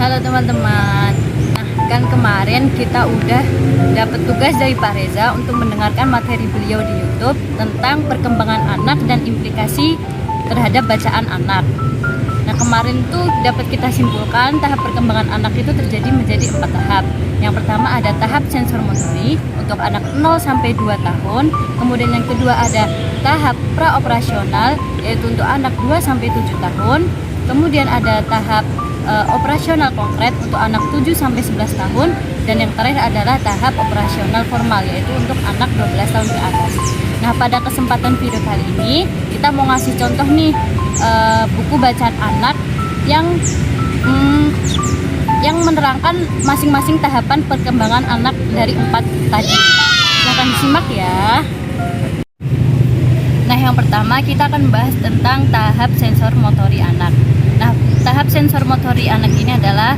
Halo teman-teman. Nah, kan kemarin kita udah dapat tugas dari Pak Reza untuk mendengarkan materi beliau di YouTube tentang perkembangan anak dan implikasi terhadap bacaan anak. Nah, kemarin tuh dapat kita simpulkan tahap perkembangan anak itu terjadi menjadi 4 tahap. Yang pertama ada tahap sensor motorik untuk anak 0 sampai 2 tahun. Kemudian yang kedua ada tahap praoperasional yaitu untuk anak 2 sampai 7 tahun. Kemudian ada tahap operasional konkret untuk anak 7 sampai 11 tahun, dan yang terakhir adalah tahap operasional formal yaitu untuk anak 12 tahun ke atas. Nah, pada kesempatan video kali ini kita mau ngasih contoh nih buku bacaan anak yang menerangkan masing-masing tahapan perkembangan anak dari 4 tadi. Silahkan disimak ya. Nah, yang pertama kita akan bahas tentang tahap sensor motori anak. Nah, tahap sensor motori anak ini adalah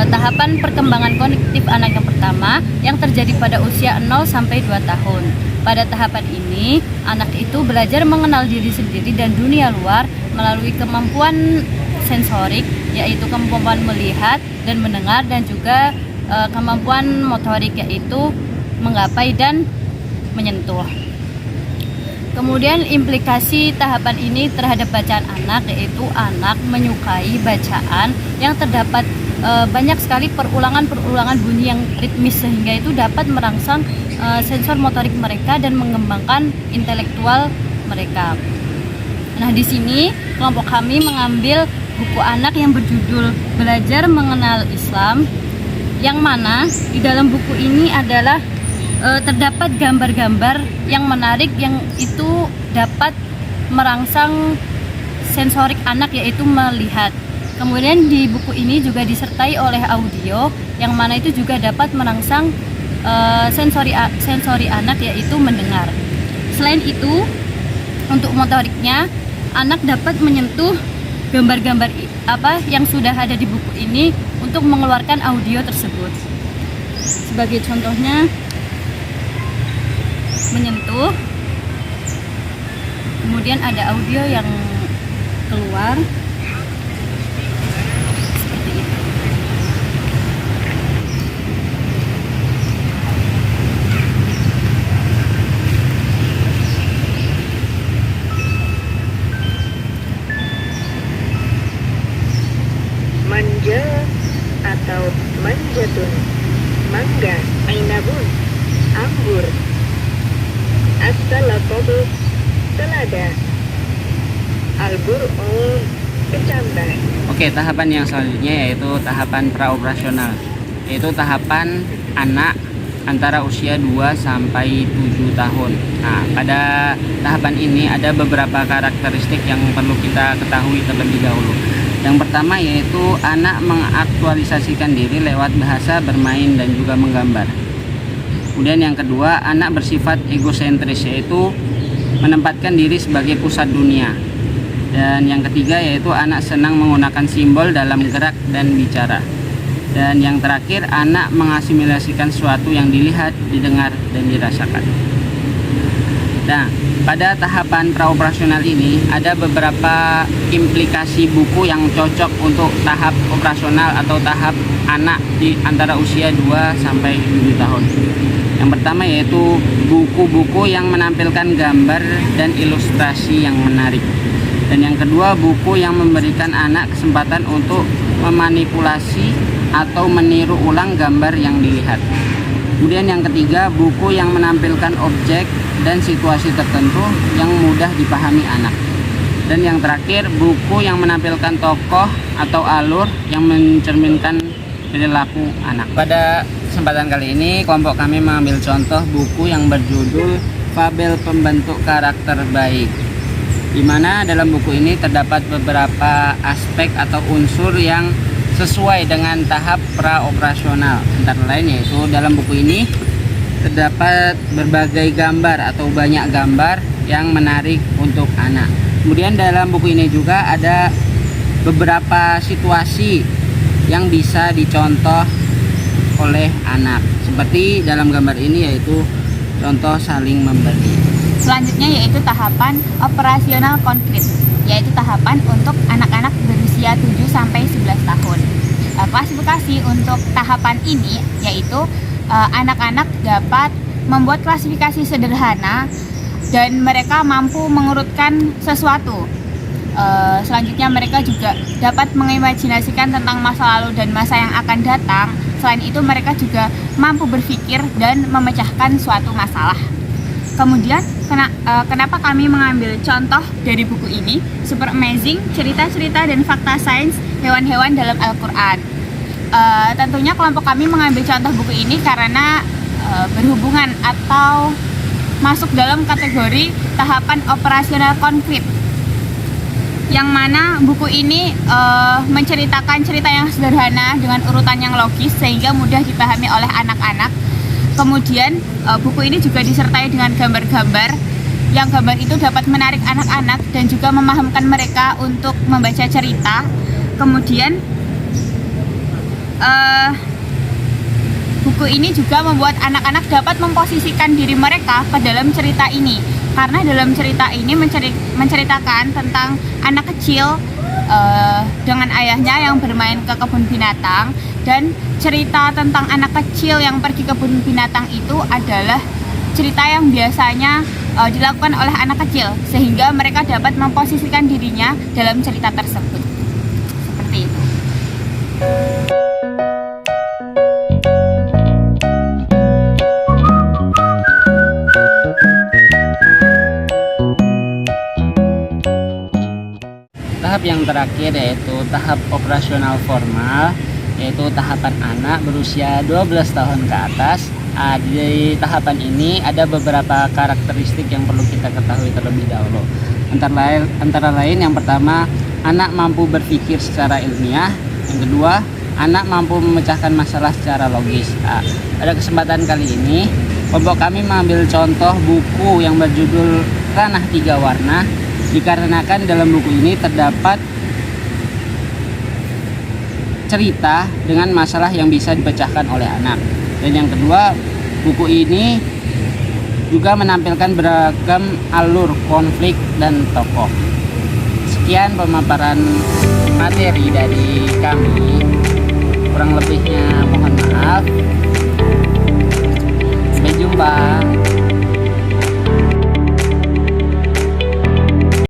tahapan perkembangan kognitif anak yang pertama yang terjadi pada usia 0 sampai 2 tahun. Pada tahapan ini, anak itu belajar mengenal diri sendiri dan dunia luar melalui kemampuan sensorik, yaitu kemampuan melihat dan mendengar, dan juga kemampuan motorik, yaitu menggapai dan menyentuh. Kemudian implikasi tahapan ini terhadap bacaan anak, yaitu anak menyukai bacaan yang terdapat banyak sekali perulangan bunyi yang ritmis, sehingga itu dapat merangsang sensor motorik mereka dan mengembangkan intelektual mereka. Nah, di sini kelompok kami mengambil buku anak yang berjudul Belajar Mengenal Islam, yang mana di dalam buku ini adalah terdapat gambar-gambar yang menarik yang itu dapat merangsang sensorik anak, yaitu melihat. Kemudian di buku ini juga disertai oleh audio yang mana itu juga dapat merangsang sensori anak, yaitu mendengar. Selain itu, untuk motoriknya, anak dapat menyentuh gambar-gambar yang sudah ada di buku ini untuk mengeluarkan audio tersebut. Sebagai contohnya, menyentuh, kemudian ada audio yang keluar seperti itu. Manja atau manjatun, mangga, ainabun, anggur, as-salatobu, selada, al-bur'un, kecambah. Oke, tahapan yang selanjutnya yaitu tahapan praoperasional, yaitu tahapan anak antara usia 2 sampai 7 tahun. Nah, pada tahapan ini ada beberapa karakteristik yang perlu kita ketahui terlebih dahulu. Yang pertama yaitu anak mengaktualisasikan diri lewat bahasa, bermain, dan juga menggambar. Kemudian yang kedua, anak bersifat egosentris, yaitu menempatkan diri sebagai pusat dunia. Dan yang ketiga yaitu anak senang menggunakan simbol dalam gerak dan bicara. Dan yang terakhir, anak mengasimilasikan sesuatu yang dilihat, didengar, dan dirasakan. Nah, pada tahapan praoperasional ini ada beberapa implikasi buku yang cocok untuk tahap operasional atau tahap anak di antara usia 2 sampai 7 tahun. Yang pertama yaitu buku-buku yang menampilkan gambar dan ilustrasi yang menarik. Dan yang kedua, buku yang memberikan anak kesempatan untuk memanipulasi atau meniru ulang gambar yang dilihat. Kemudian yang ketiga, buku yang menampilkan objek dan situasi tertentu yang mudah dipahami anak. Dan yang terakhir, buku yang menampilkan tokoh atau alur yang mencerminkan perilaku anak. Pada kesempatan kali ini, kelompok kami mengambil contoh buku yang berjudul Fabel Pembentuk Karakter Baik, di mana dalam buku ini terdapat beberapa aspek atau unsur yang sesuai dengan tahap praoperasional. Antara lain yaitu dalam buku ini terdapat berbagai gambar atau banyak gambar yang menarik untuk anak. Kemudian dalam buku ini juga ada beberapa situasi yang bisa dicontoh oleh anak, seperti dalam gambar ini yaitu contoh saling memberi. Selanjutnya yaitu tahapan operasional konkret, yaitu tahapan untuk anak-anak berusia 7 sampai 11 tahun. Kelas klasifikasi untuk tahapan ini, yaitu anak-anak dapat membuat klasifikasi sederhana dan mereka mampu mengurutkan sesuatu. Selanjutnya mereka juga dapat mengimajinasikan tentang masa lalu dan masa yang akan datang. Selain itu mereka juga mampu berpikir dan memecahkan suatu masalah. Kemudian kenapa kami mengambil contoh dari buku ini? Super Amazing, cerita-cerita dan fakta sains hewan-hewan dalam Al-Quran. Tentunya kelompok kami mengambil contoh buku ini karena berhubungan atau masuk dalam kategori tahapan operasional konkret, yang mana buku ini menceritakan cerita yang sederhana dengan urutan yang logis sehingga mudah dipahami oleh anak-anak. Kemudian buku ini juga disertai dengan gambar-gambar, yang gambar itu dapat menarik anak-anak dan juga memahamkan mereka untuk membaca cerita. Kemudian buku ini juga membuat anak-anak dapat memposisikan diri mereka ke dalam cerita ini, karena dalam cerita ini menceritakan tentang anak kecil dengan ayahnya yang bermain ke kebun binatang, dan cerita tentang anak kecil yang pergi ke kebun binatang itu adalah cerita yang biasanya dilakukan oleh anak kecil, sehingga mereka dapat memposisikan dirinya dalam cerita tersebut. Seperti itu. Tahap yang terakhir yaitu tahap operasional formal, yaitu tahapan anak berusia 12 tahun ke atas. Di tahapan ini ada beberapa karakteristik yang perlu kita ketahui terlebih dahulu. Antara lain yang pertama, anak mampu berpikir secara ilmiah. Yang kedua, anak mampu memecahkan masalah secara logis. Pada kesempatan kali ini, kelompok kami mengambil contoh buku yang berjudul Ranah Tiga Warna, dikarenakan dalam buku ini terdapat cerita dengan masalah yang bisa dipecahkan oleh anak. Dan yang kedua, buku ini juga menampilkan beragam alur konflik dan tokoh. Sekian pemaparan materi dari kami. Kurang lebihnya mohon maaf. Sampai jumpa.